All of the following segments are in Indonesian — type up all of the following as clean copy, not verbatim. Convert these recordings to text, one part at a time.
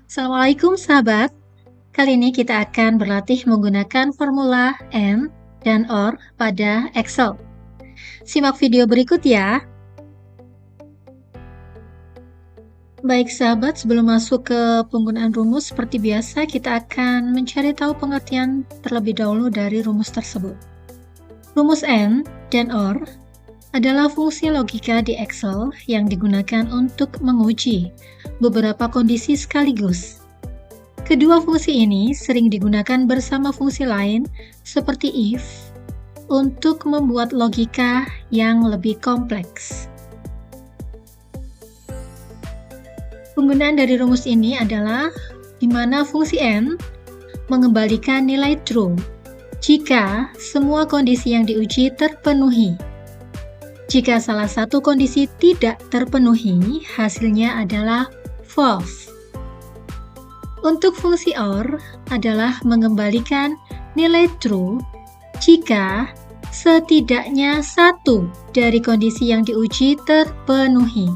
Assalamualaikum sahabat. Kali ini kita akan berlatih menggunakan formula AND dan OR pada Excel. Simak video berikut ya. Baik sahabat, sebelum masuk ke penggunaan rumus seperti biasa, kita akan mencari tahu pengertian terlebih dahulu dari rumus tersebut. Rumus AND dan OR adalah fungsi logika di Excel yang digunakan untuk menguji beberapa kondisi sekaligus. Kedua fungsi ini sering digunakan bersama fungsi lain seperti if untuk membuat logika yang lebih kompleks. Penggunaan dari rumus ini adalah di mana fungsi AND mengembalikan nilai true jika semua kondisi yang diuji terpenuhi. Jika salah satu kondisi tidak terpenuhi, hasilnya adalah false. Untuk fungsi OR adalah mengembalikan nilai true jika setidaknya satu dari kondisi yang diuji terpenuhi.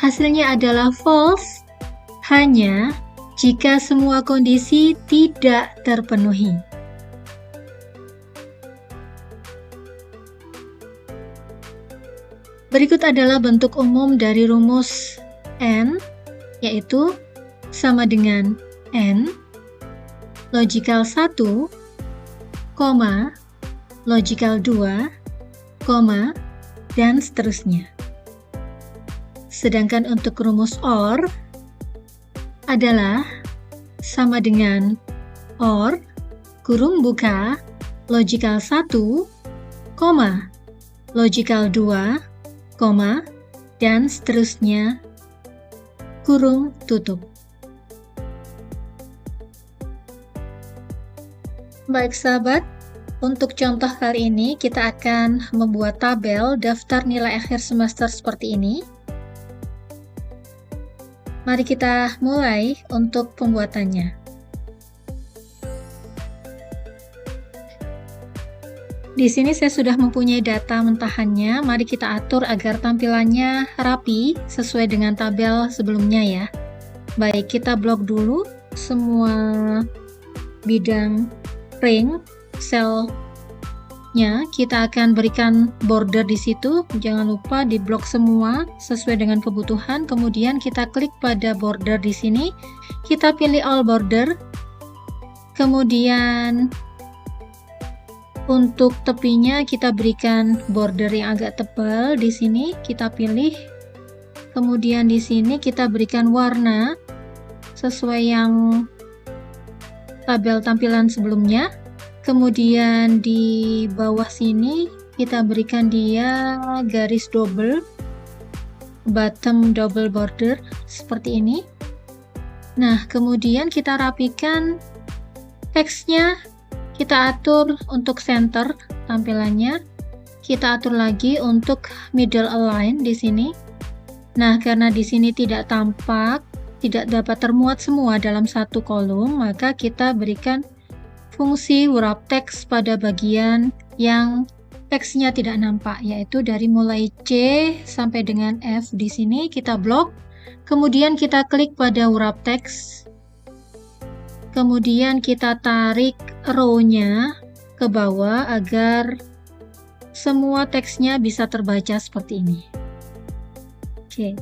Hasilnya adalah false hanya jika semua kondisi tidak terpenuhi. Berikut adalah bentuk umum dari rumus AND, yaitu sama dengan N, logical 1, logical 2, dan seterusnya. Sedangkan untuk rumus OR adalah sama dengan OR, kurung buka, logical 1, logical 2, dan seterusnya, kurung tutup. Baik sahabat, untuk contoh kali ini kita akan membuat tabel daftar nilai akhir semester seperti ini. Mari kita mulai untuk pembuatannya. Di sini saya sudah mempunyai data mentahannya, mari kita atur agar tampilannya rapi sesuai dengan tabel sebelumnya ya. Baik, kita blok dulu semua bidang ring, selnya kita akan berikan border di situ. Jangan lupa di blok semua sesuai dengan kebutuhan. Kemudian kita klik pada border di sini, kita pilih all border. Kemudian untuk tepinya kita berikan border yang agak tebal di sini, kita pilih. Kemudian di sini kita berikan warna sesuai yang tabel tampilan sebelumnya. Kemudian di bawah sini kita berikan dia garis double, bottom double border seperti ini. Nah, kemudian kita rapikan teksnya. Kita atur untuk center tampilannya. Kita atur lagi untuk middle align di sini. Nah, karena di sini tidak tampak, tidak dapat termuat semua dalam satu kolom, maka kita berikan fungsi wrap text pada bagian yang teksnya tidak nampak, yaitu dari mulai C sampai dengan F di sini kita blok. Kemudian kita klik pada wrap text. Kemudian kita tarik row-nya ke bawah agar semua teksnya bisa terbaca seperti ini. Oke.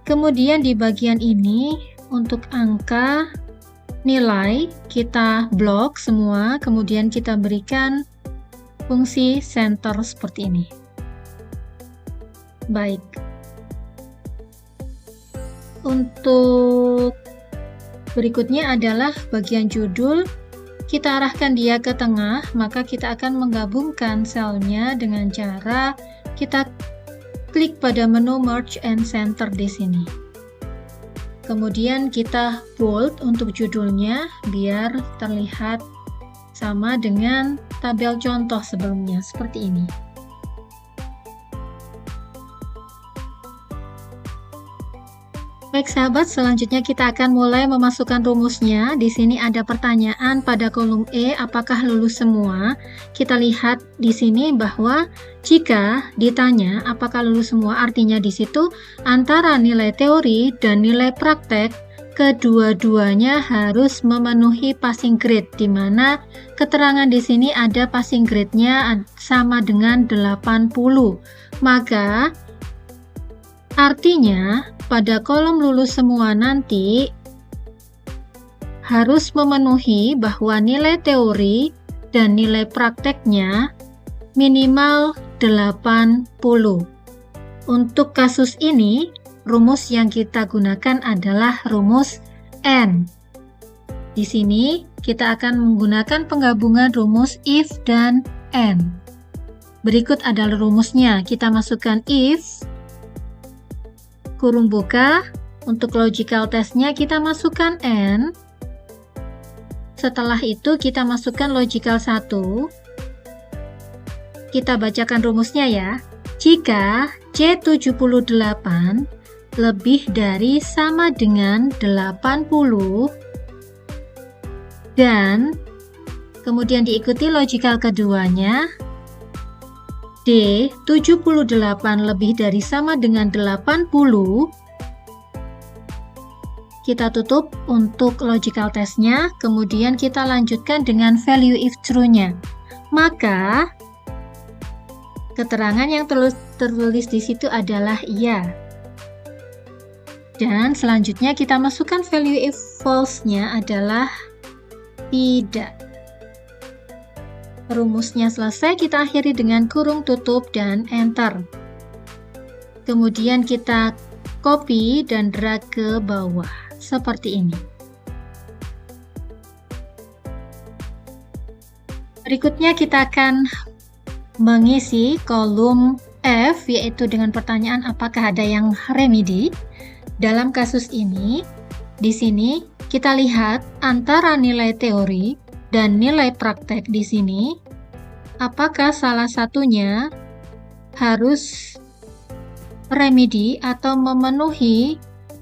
Kemudian di bagian ini untuk angka nilai kita blok semua, kemudian kita berikan fungsi center seperti ini. Baik. Untuk berikutnya adalah bagian judul. Kita arahkan dia ke tengah, maka kita akan menggabungkan selnya dengan cara kita klik pada menu Merge and Center di sini. Kemudian kita bold untuk judulnya biar terlihat sama dengan tabel contoh sebelumnya, seperti ini. Baik sahabat, selanjutnya kita akan mulai memasukkan rumusnya. Di sini ada pertanyaan pada kolom E, apakah lulus semua? Kita lihat di sini bahwa jika ditanya apakah lulus semua, artinya di situ antara nilai teori dan nilai praktek kedua-duanya harus memenuhi passing grade, di mana keterangan di sini ada passing grade-nya sama dengan 80. Maka artinya pada kolom lulus semua nanti harus memenuhi bahwa nilai teori dan nilai prakteknya minimal 80. Untuk kasus ini, rumus yang kita gunakan adalah rumus N. Di sini kita akan menggunakan penggabungan rumus if dan and. Berikut adalah rumusnya. Kita masukkan if, kurung buka. Untuk logical test-nya kita masukkan and. Setelah itu kita masukkan logical 1. Kita bacakan rumusnya ya. Jika C78 lebih dari sama dengan 80 dan kemudian diikuti logical keduanya, D78 lebih dari sama dengan 80, kita tutup untuk logical test-nya, kemudian kita lanjutkan dengan value if true-nya. Maka keterangan yang tertulis di situ adalah iya. Dan selanjutnya kita masukkan value if false-nya adalah tidak. Rumusnya selesai, kita akhiri dengan kurung tutup dan enter. Kemudian kita copy dan drag ke bawah seperti ini. Berikutnya kita akan mengisi kolom F, yaitu dengan pertanyaan apakah ada yang remedi. Dalam kasus ini, di sini kita lihat antara nilai teori dan nilai praktek di sini, apakah salah satunya harus remedi atau memenuhi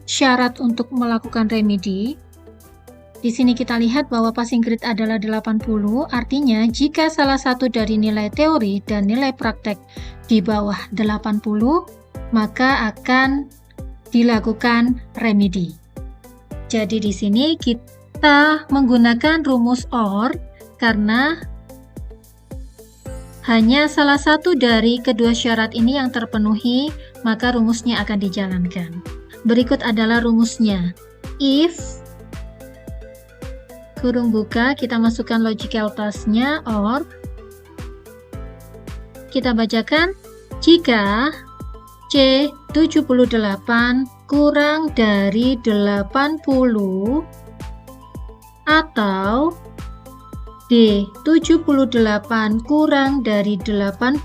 syarat untuk melakukan remedi. Di sini kita lihat bahwa passing grade adalah 80, artinya jika salah satu dari nilai teori dan nilai praktek di bawah 80, maka akan dilakukan remedi. Jadi di sini kita menggunakan rumus OR karena hanya salah satu dari kedua syarat ini yang terpenuhi, maka rumusnya akan dijalankan. Berikut adalah rumusnya. If kurung buka, kita masukkan logical test-nya or kita bacakan jika C78 kurang dari 80 atau D78 kurang dari 80,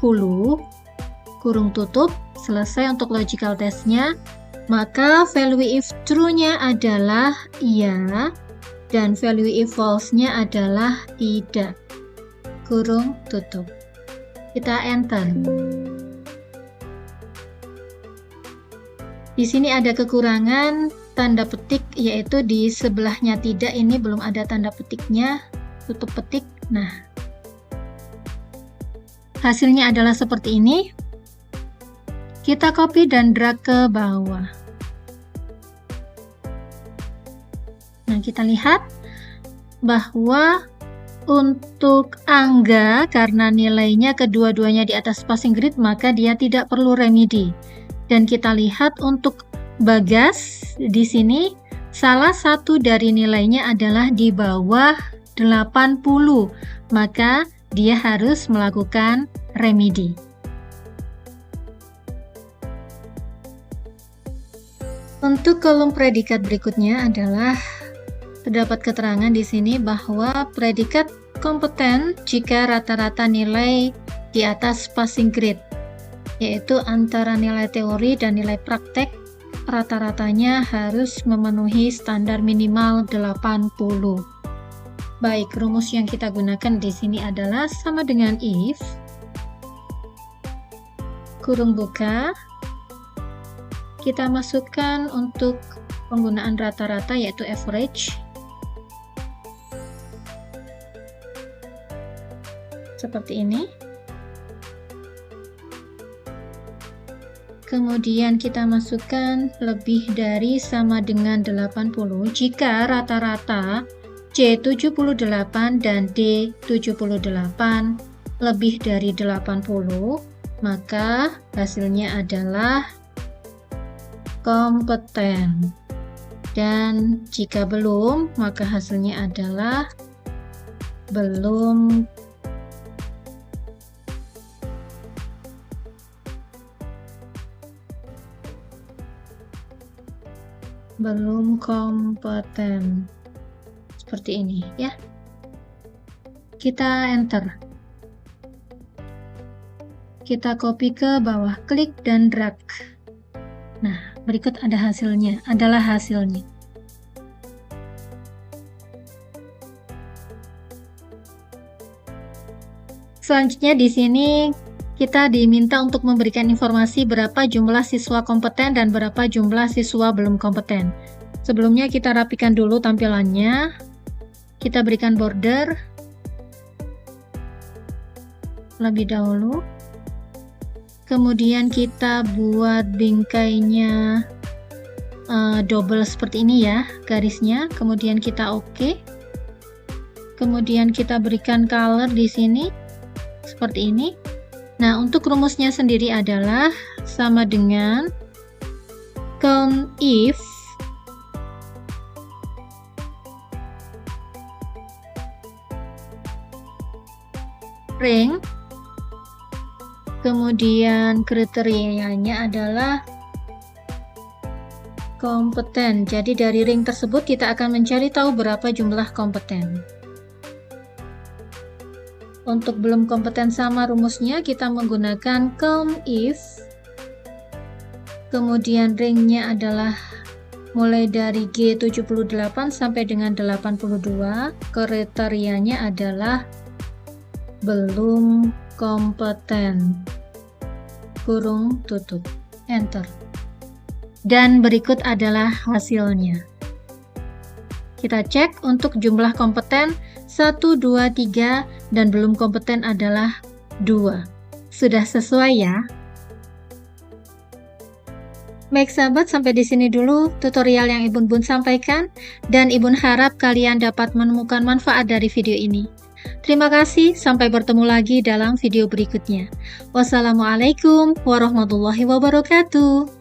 kurung tutup, selesai untuk logical test-nya, maka value if true-nya adalah iya dan value if false-nya adalah tidak. Kurung tutup. Kita enter. Di sini ada kekurangan tanda petik, yaitu di sebelahnya tidak, ini belum ada tanda petiknya. Tutup petik. Nah, hasilnya adalah seperti ini. Kita copy dan drag ke bawah. Nah, kita lihat bahwa untuk Angga, karena nilainya kedua-duanya di atas passing grade, maka dia tidak perlu remedi. Dan kita lihat untuk Bagas, di sini salah satu dari nilainya adalah di bawah 80, maka dia harus melakukan remedi. Untuk kolom predikat berikutnya adalah terdapat keterangan di sini bahwa predikat kompeten jika rata-rata nilai di atas passing grade, yaitu antara nilai teori dan nilai praktek rata-ratanya harus memenuhi standar minimal 80. Baik, rumus yang kita gunakan di sini adalah sama dengan if kurung buka, kita masukkan untuk penggunaan rata-rata yaitu average seperti ini. Kemudian kita masukkan lebih dari sama dengan 80 jika rata-rata C 78 dan D 78 lebih dari 80, maka hasilnya adalah kompeten. Dan jika belum, maka hasilnya adalah belum kompeten. Seperti ini ya. Kita enter. Kita copy ke bawah, klik dan drag. Nah, berikut adalah hasilnya. Selanjutnya di sini kita diminta untuk memberikan informasi berapa jumlah siswa kompeten dan berapa jumlah siswa belum kompeten. Sebelumnya kita rapikan dulu tampilannya. Kita berikan border lebih dahulu. Kemudian kita buat bingkainya double seperti ini ya, garisnya. Kemudian kita oke. Kemudian kita berikan color di sini seperti ini. Nah, untuk rumusnya sendiri adalah sama dengan count if rank, kemudian kriterianya adalah kompeten. Jadi dari ring tersebut kita akan mencari tahu berapa jumlah kompeten. Untuk belum kompeten sama rumusnya kita menggunakan count if, kemudian ringnya adalah mulai dari G78 sampai dengan 82, kriterianya adalah belum kompeten, kurung tutup, enter. Dan berikut adalah hasilnya. Kita cek untuk jumlah kompeten 1, 2, 3 dan belum kompeten adalah 2. Sudah sesuai ya? Baik sahabat, sampai di sini dulu tutorial yang Ibu Bun sampaikan dan Ibu harap kalian dapat menemukan manfaat dari video ini. Terima kasih, sampai bertemu lagi dalam video berikutnya. Wassalamualaikum warahmatullahi wabarakatuh.